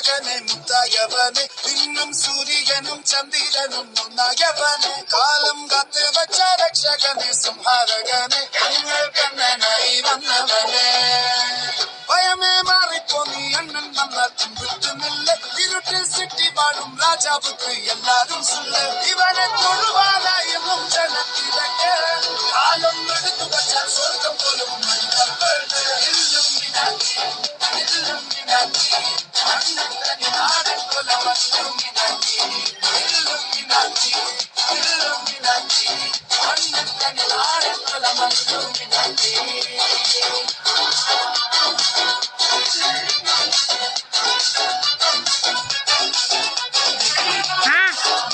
മകനെ മുത്തായവനെ ഇന്നും സൂര്യനും ചന്ദ്രനും ഒന്നായവനെ കാലം കാത്ത് വച്ച രക്ഷകനെ സംഹാരകനെ ഞങ്ങൾ കണ്ണനായി വന്നവനെ ഭയമേ മാറിപ്പോ നീ അണ്ണൻ വന്നാൽക്കും വിട്ടുന്നില്ല ഇരുട്ടിൽ സിറ്റി വാടും രാജാവുക്ക് എല്ലാരും സുല്ല ഇവനെ തൊഴുവാനായും ജനത്തിരക്ക് കാലം എടുത്തു വച്ചാൽ സ്വർഗം പോലും Illuminati.